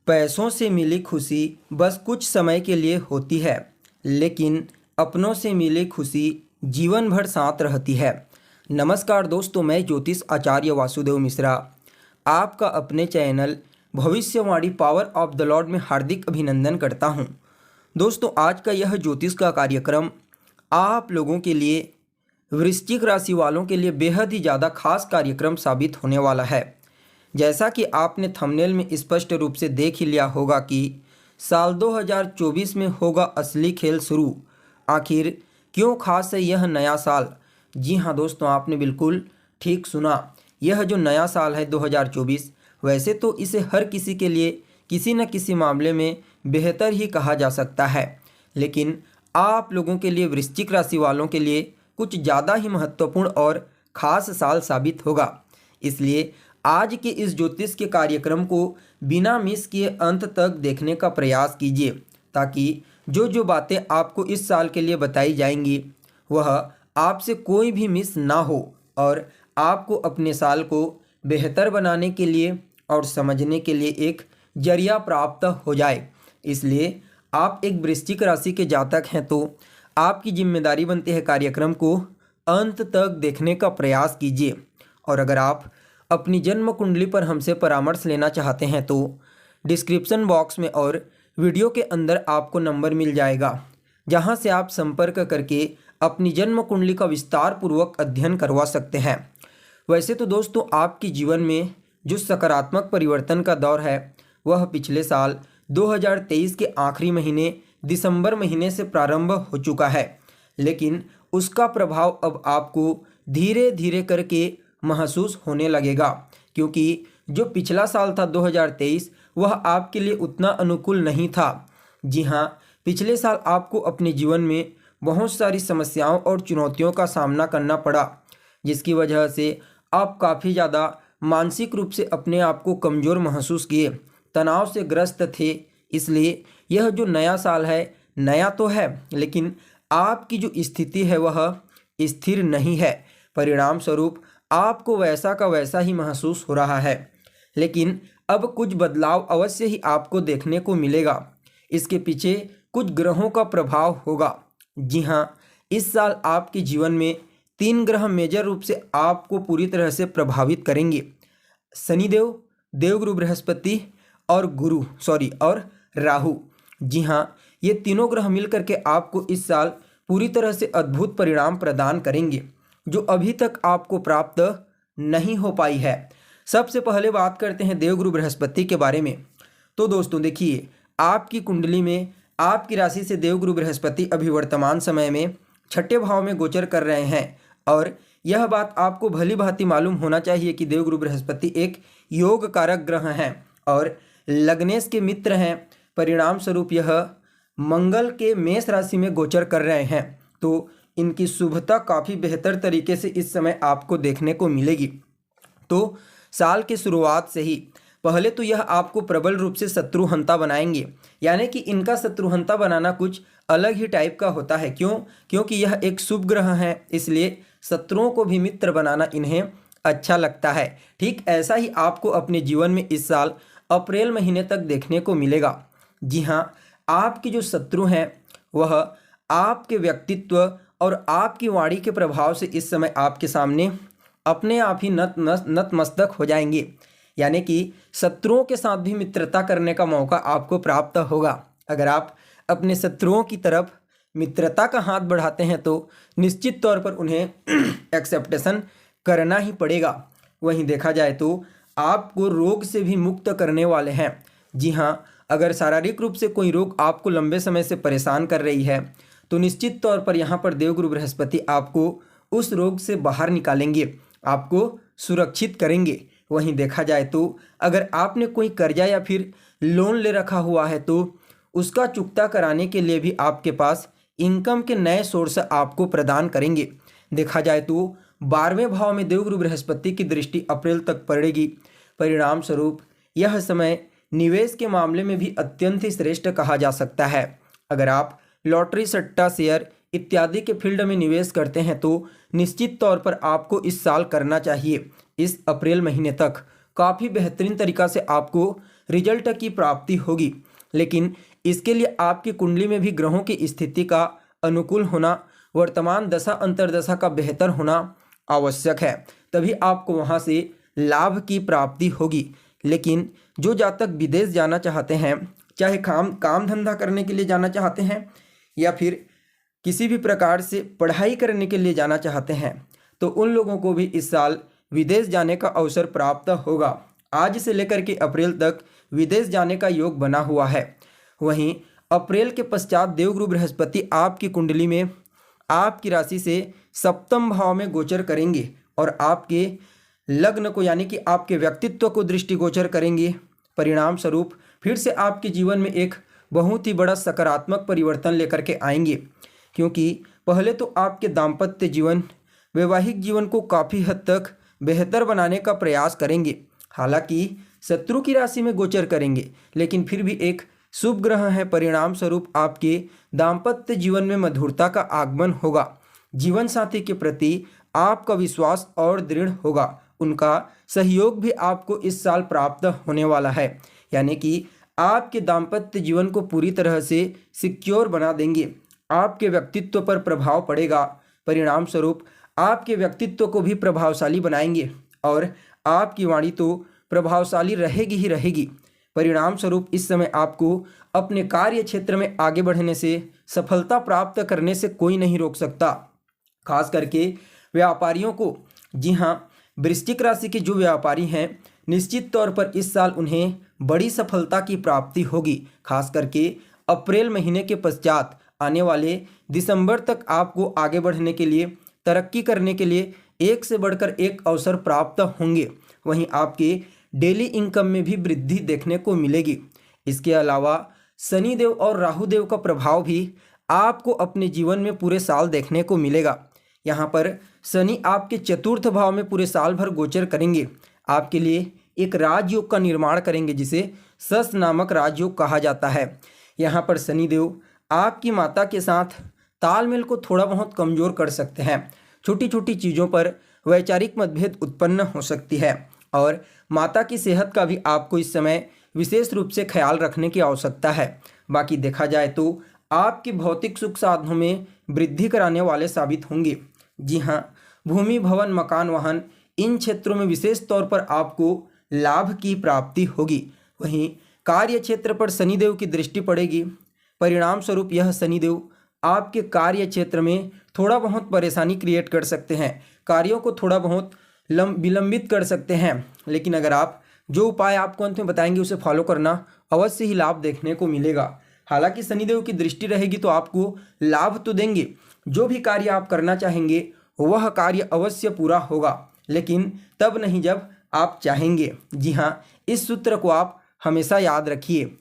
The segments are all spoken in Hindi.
पैसों से मिली खुशी बस कुछ समय के लिए होती है, लेकिन अपनों से मिली खुशी जीवन भर साथ रहती है। नमस्कार दोस्तों, मैं ज्योतिष आचार्य वासुदेव मिश्रा आपका अपने चैनल भविष्यवाणी पावर ऑफ द लॉर्ड में हार्दिक अभिनंदन करता हूं। दोस्तों, आज का यह ज्योतिष का कार्यक्रम आप लोगों के लिए, वृश्चिक राशि वालों के लिए बेहद ही ज़्यादा खास कार्यक्रम साबित होने वाला है। जैसा कि आपने थंबनेल में स्पष्ट रूप से देख ही लिया होगा कि साल 2024 में होगा असली खेल शुरू। आखिर क्यों खास है यह नया साल? जी हाँ दोस्तों, आपने बिल्कुल ठीक सुना। यह जो नया साल है 2024, वैसे तो इसे हर किसी के लिए किसी न किसी मामले में बेहतर ही कहा जा सकता है, लेकिन आप लोगों के लिए, वृश्चिक राशि वालों के लिए कुछ ज़्यादा ही महत्वपूर्ण और ख़ास साल साबित होगा। इसलिए आज के इस ज्योतिष के कार्यक्रम को बिना मिस किए अंत तक देखने का प्रयास कीजिए, ताकि जो जो बातें आपको इस साल के लिए बताई जाएंगी वह आपसे कोई भी मिस ना हो और आपको अपने साल को बेहतर बनाने के लिए और समझने के लिए एक जरिया प्राप्त हो जाए। इसलिए आप एक वृश्चिक राशि के जातक हैं तो आपकी जिम्मेदारी बनती है कार्यक्रम को अंत तक देखने का प्रयास कीजिए। और अगर आप अपनी जन्म कुंडली पर हमसे परामर्श लेना चाहते हैं तो डिस्क्रिप्शन बॉक्स में और वीडियो के अंदर आपको नंबर मिल जाएगा, जहां से आप संपर्क करके अपनी जन्म कुंडली का विस्तार पूर्वक अध्ययन करवा सकते हैं। वैसे तो दोस्तों, आपके जीवन में जो सकारात्मक परिवर्तन का दौर है वह पिछले साल 2023 के आखिरी महीने दिसंबर महीने से प्रारंभ हो चुका है, लेकिन उसका प्रभाव अब आपको धीरे धीरे करके महसूस होने लगेगा, क्योंकि जो पिछला साल था 2023 वह आपके लिए उतना अनुकूल नहीं था। जी हाँ, पिछले साल आपको अपने जीवन में बहुत सारी समस्याओं और चुनौतियों का सामना करना पड़ा, जिसकी वजह से आप काफ़ी ज़्यादा मानसिक रूप से अपने आप को कमज़ोर महसूस किए, तनाव से ग्रस्त थे। इसलिए यह जो नया साल है, नया तो है लेकिन आपकी जो स्थिति है वह स्थिर नहीं है। परिणाम स्वरूप आपको वैसा का वैसा ही महसूस हो रहा है, लेकिन अब कुछ बदलाव अवश्य ही आपको देखने को मिलेगा। इसके पीछे कुछ ग्रहों का प्रभाव होगा। जी हाँ, इस साल आपके जीवन में 3 ग्रह मेजर रूप से आपको पूरी तरह से प्रभावित करेंगे। शनिदेव, देवगुरु बृहस्पति और राहु। जी हाँ, ये तीनों ग्रह मिलकर के आपको इस साल पूरी तरह से अद्भुत परिणाम प्रदान करेंगे, जो अभी तक आपको प्राप्त नहीं हो पाई है। सबसे पहले बात करते हैं देवगुरु बृहस्पति के बारे में। तो दोस्तों देखिए, आपकी कुंडली में आपकी राशि से देवगुरु बृहस्पति अभी वर्तमान समय में 6ठे भाव में गोचर कर रहे हैं, और यह बात आपको भली भांति मालूम होना चाहिए कि देवगुरु बृहस्पति एक योग कारक ग्रह हैं और लग्नेश के मित्र हैं। परिणाम स्वरूप यह मंगल के मेष राशि में गोचर कर रहे हैं, तो इनकी शुभता काफ़ी बेहतर तरीके से इस समय आपको देखने को मिलेगी। तो साल की शुरुआत से ही पहले तो यह आपको प्रबल रूप से शत्रुहंता बनाएंगे, यानी कि इनका शत्रुहंता बनाना कुछ अलग ही टाइप का होता है। क्योंकि यह एक शुभ ग्रह है, इसलिए शत्रुओं को भी मित्र बनाना इन्हें अच्छा लगता है। ठीक ऐसा ही आपको अपने जीवन में इस साल अप्रैल महीने तक देखने को मिलेगा। जी हाँ, आपकी जो शत्रु हैं वह आपके व्यक्तित्व और आपकी वाणी के प्रभाव से इस समय आपके सामने अपने आप ही नतमस्तक हो जाएंगे, यानी कि शत्रुओं के साथ भी मित्रता करने का मौका आपको प्राप्त होगा। अगर आप अपने शत्रुओं की तरफ मित्रता का हाथ बढ़ाते हैं तो निश्चित तौर पर उन्हें एक्सेप्टेशन करना ही पड़ेगा। वहीं देखा जाए तो आपको रोग से भी मुक्त करने वाले हैं। जी हाँ, अगर शारीरिक रूप से कोई रोग आपको लंबे समय से परेशान कर रही है तो निश्चित तौर पर यहाँ पर देवगुरु बृहस्पति आपको उस रोग से बाहर निकालेंगे, आपको सुरक्षित करेंगे। वहीं देखा जाए तो अगर आपने कोई कर्जा या फिर लोन ले रखा हुआ है तो उसका चुकता कराने के लिए भी आपके पास इनकम के नए सोर्स आपको प्रदान करेंगे। देखा जाए तो 12वें भाव में देवगुरु बृहस्पति की दृष्टि अप्रैल तक पड़ेगी। परिणाम स्वरूप यह समय निवेश के मामले में भी अत्यंत ही श्रेष्ठ कहा जा सकता है। अगर आप लॉटरी, सट्टा, शेयर इत्यादि के फील्ड में निवेश करते हैं तो निश्चित तौर पर आपको इस साल करना चाहिए। इस अप्रैल महीने तक काफ़ी बेहतरीन तरीक़ा से आपको रिजल्ट की प्राप्ति होगी। लेकिन इसके लिए आपकी कुंडली में भी ग्रहों की स्थिति का अनुकूल होना, वर्तमान दशा अंतर्दशा का बेहतर होना आवश्यक है, तभी आपको वहाँ से लाभ की प्राप्ति होगी। लेकिन जो जातक विदेश जाना चाहते हैं, चाहे काम धंधा करने के लिए जाना चाहते हैं या फिर किसी भी प्रकार से पढ़ाई करने के लिए जाना चाहते हैं, तो उन लोगों को भी इस साल विदेश जाने का अवसर प्राप्त होगा। आज से लेकर के अप्रैल तक विदेश जाने का योग बना हुआ है। वहीं अप्रैल के पश्चात देवगुरु बृहस्पति आपकी कुंडली में आपकी राशि से सप्तम भाव में गोचर करेंगे और आपके लग्न को यानी कि आपके व्यक्तित्व को दृष्टिगोचर करेंगे। परिणाम स्वरूप फिर से आपके जीवन में एक बहुत ही बड़ा सकारात्मक परिवर्तन लेकर के आएंगे, क्योंकि पहले तो आपके दाम्पत्य जीवन, वैवाहिक जीवन को काफ़ी हद तक बेहतर बनाने का प्रयास करेंगे। हालांकि शत्रु की राशि में गोचर करेंगे, लेकिन फिर भी एक शुभ ग्रह है। परिणाम स्वरूप आपके दाम्पत्य जीवन में मधुरता का आगमन होगा। जीवन साथी के प्रति आपका विश्वास और दृढ़ होगा। उनका सहयोग भी आपको इस साल प्राप्त होने वाला है, यानी कि आपके दाम्पत्य जीवन को पूरी तरह से सिक्योर बना देंगे। आपके व्यक्तित्व पर प्रभाव पड़ेगा। परिणाम स्वरूप आपके व्यक्तित्व को भी प्रभावशाली बनाएंगे और आपकी वाणी तो प्रभावशाली रहेगी ही रहेगी। परिणाम स्वरूप इस समय आपको अपने कार्य क्षेत्र में आगे बढ़ने से, सफलता प्राप्त करने से कोई नहीं रोक सकता। खास करके व्यापारियों को, जी हाँ, वृश्चिक राशि के जो व्यापारी हैं, निश्चित तौर पर इस साल उन्हें बड़ी सफलता की प्राप्ति होगी। खास करके अप्रैल महीने के पश्चात आने वाले दिसंबर तक आपको आगे बढ़ने के लिए, तरक्की करने के लिए एक से बढ़कर एक अवसर प्राप्त होंगे। वहीं आपके डेली इनकम में भी वृद्धि देखने को मिलेगी। इसके अलावा शनिदेव और राहुदेव का प्रभाव भी आपको अपने जीवन में पूरे साल देखने को मिलेगा। यहाँ पर शनि आपके चतुर्थ भाव में पूरे साल भर गोचर करेंगे। आपके लिए एक राजयोग का निर्माण करेंगे, जिसे सस नामक राजयोग कहा जाता है। यहाँ पर शनिदेव आपकी माता के साथ तालमेल को थोड़ा बहुत कमज़ोर कर सकते हैं। छोटी छोटी चीज़ों पर वैचारिक मतभेद उत्पन्न हो सकती है और माता की सेहत का भी आपको इस समय विशेष रूप से ख्याल रखने की आवश्यकता है। बाकी देखा जाए तो आपके भौतिक सुख साधनों में वृद्धि कराने वाले साबित होंगे। जी हाँ, भूमि, भवन, मकान, वाहन, इन क्षेत्रों में विशेष तौर पर आपको लाभ की प्राप्ति होगी। वहीं कार्य क्षेत्र पर शनिदेव की दृष्टि पड़ेगी। परिणाम स्वरूप यह शनिदेव आपके कार्य क्षेत्र में थोड़ा बहुत परेशानी क्रिएट कर सकते हैं, कार्यों को थोड़ा बहुत विलंबित कर सकते हैं। लेकिन अगर आप जो उपाय आपको अंत में बताएंगे उसे फॉलो करना, अवश्य ही लाभ देखने को मिलेगा। हालांकि शनिदेव की दृष्टि रहेगी तो आपको लाभ तो देंगे। जो भी कार्य आप करना चाहेंगे वह कार्य अवश्य पूरा होगा, लेकिन तब नहीं जब आप चाहेंगे। जी हाँ, इस सूत्र को आप हमेशा याद रखिए।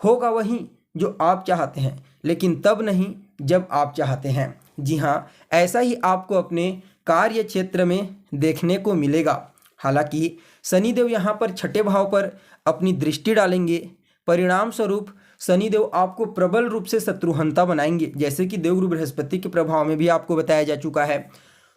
होगा वही जो आप चाहते हैं, लेकिन तब नहीं जब आप चाहते हैं। जी हाँ, ऐसा ही आपको अपने कार्य क्षेत्र में देखने को मिलेगा। हालांकि शनिदेव यहाँ पर छठे भाव पर अपनी दृष्टि डालेंगे। परिणाम स्वरूप शनिदेव आपको प्रबल रूप से शत्रुहंता बनाएंगे, जैसे कि देवगुरु बृहस्पति के प्रभाव में भी आपको बताया जा चुका है।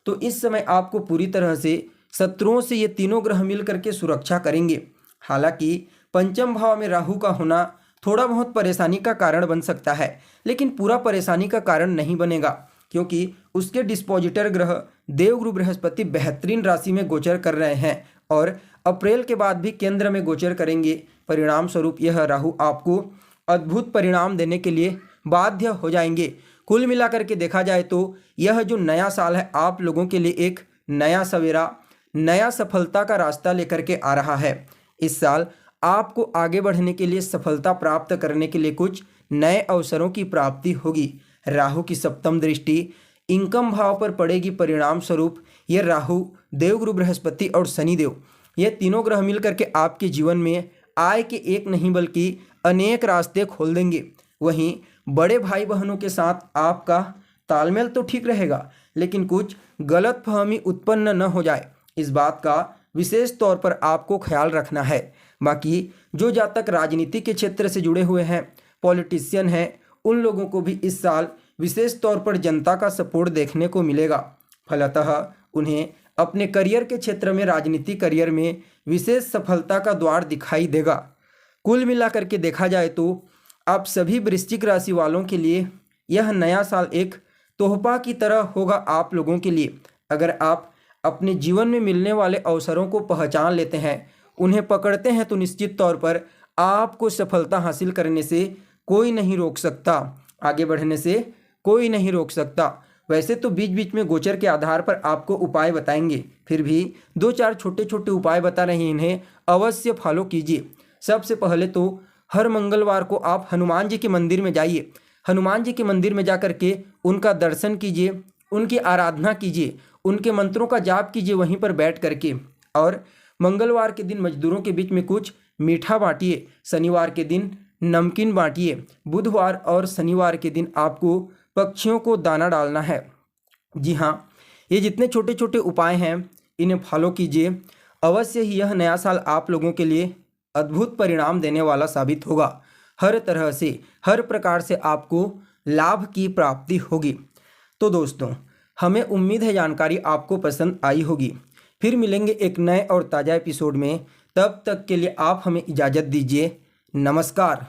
तो इस समय आपको पूरी तरह से शत्रुओं से ये तीनों ग्रह मिल करके सुरक्षा करेंगे। हालांकि पंचम भाव में राहु का होना थोड़ा बहुत परेशानी का कारण बन सकता है, लेकिन पूरा परेशानी का कारण नहीं बनेगा, क्योंकि उसके डिस्पोजिटर ग्रह देवगुरु बृहस्पति बेहतरीन राशि में गोचर कर रहे हैं और अप्रैल के बाद भी केंद्र में गोचर करेंगे। परिणाम स्वरूप यह राहु आपको अद्भुत परिणाम देने के लिए बाध्य हो जाएंगे। कुल मिलाकर के देखा जाए तो यह जो नया साल है आप लोगों के लिए एक नया सवेरा, नया सफलता का रास्ता लेकर के आ रहा है। इस साल आपको आगे बढ़ने के लिए, सफलता प्राप्त करने के लिए कुछ नए अवसरों की प्राप्ति होगी। राहु की सप्तम दृष्टि इनकम भाव पर पड़ेगी। परिणाम स्वरूप यह राहु, देवगुरु बृहस्पति और शनिदेव, ये तीनों ग्रह मिल करके आपके जीवन में आय के एक नहीं बल्कि अनेक रास्ते खोल देंगे। वहीं बड़े भाई बहनों के साथ आपका तालमेल तो ठीक रहेगा, लेकिन कुछ गलतफहमी उत्पन्न न हो जाए, इस बात का विशेष तौर पर आपको ख्याल रखना है। बाकी जो जातक राजनीति के क्षेत्र से जुड़े हुए हैं, पॉलिटिशियन हैं, उन लोगों को भी इस साल विशेष तौर पर जनता का सपोर्ट देखने को मिलेगा। फलतः उन्हें अपने करियर के क्षेत्र में, राजनीति करियर में विशेष सफलता का द्वार दिखाई देगा। कुल मिलाकर के देखा जाए तो आप सभी वृश्चिक राशि वालों के लिए यह नया साल एक तोहफा की तरह होगा आप लोगों के लिए। अगर आप अपने जीवन में मिलने वाले अवसरों को पहचान लेते हैं, उन्हें पकड़ते हैं, तो निश्चित तौर पर आपको सफलता हासिल करने से कोई नहीं रोक सकता, आगे बढ़ने से कोई नहीं रोक सकता। वैसे तो बीच बीच में गोचर के आधार पर आपको उपाय बताएंगे, फिर भी 2-4 छोटे छोटे उपाय बता रहे हैं, इन्हें अवश्य फॉलो कीजिए। सबसे पहले तो हर मंगलवार को आप हनुमान जी के मंदिर में जाइए। हनुमान जी के मंदिर में जाकर के उनका दर्शन कीजिए, उनकी आराधना कीजिए, उनके मंत्रों का जाप कीजिए वहीं पर बैठ करके। और मंगलवार के दिन मजदूरों के बीच में कुछ मीठा बांटिए, शनिवार के दिन नमकीन बांटिए, बुधवार और शनिवार के दिन आपको पक्षियों को दाना डालना है। जी हाँ, ये जितने छोटे छोटे उपाय हैं इन्हें फॉलो कीजिए। अवश्य ही यह नया साल आप लोगों के लिए अद्भुत परिणाम देने वाला साबित होगा। हर तरह से, हर प्रकार से आपको लाभ की प्राप्ति होगी। तो दोस्तों, हमें उम्मीद है जानकारी आपको पसंद आई होगी। फिर मिलेंगे एक नए और ताज़ा एपिसोड में। तब तक के लिए आप हमें इजाज़त दीजिए। नमस्कार।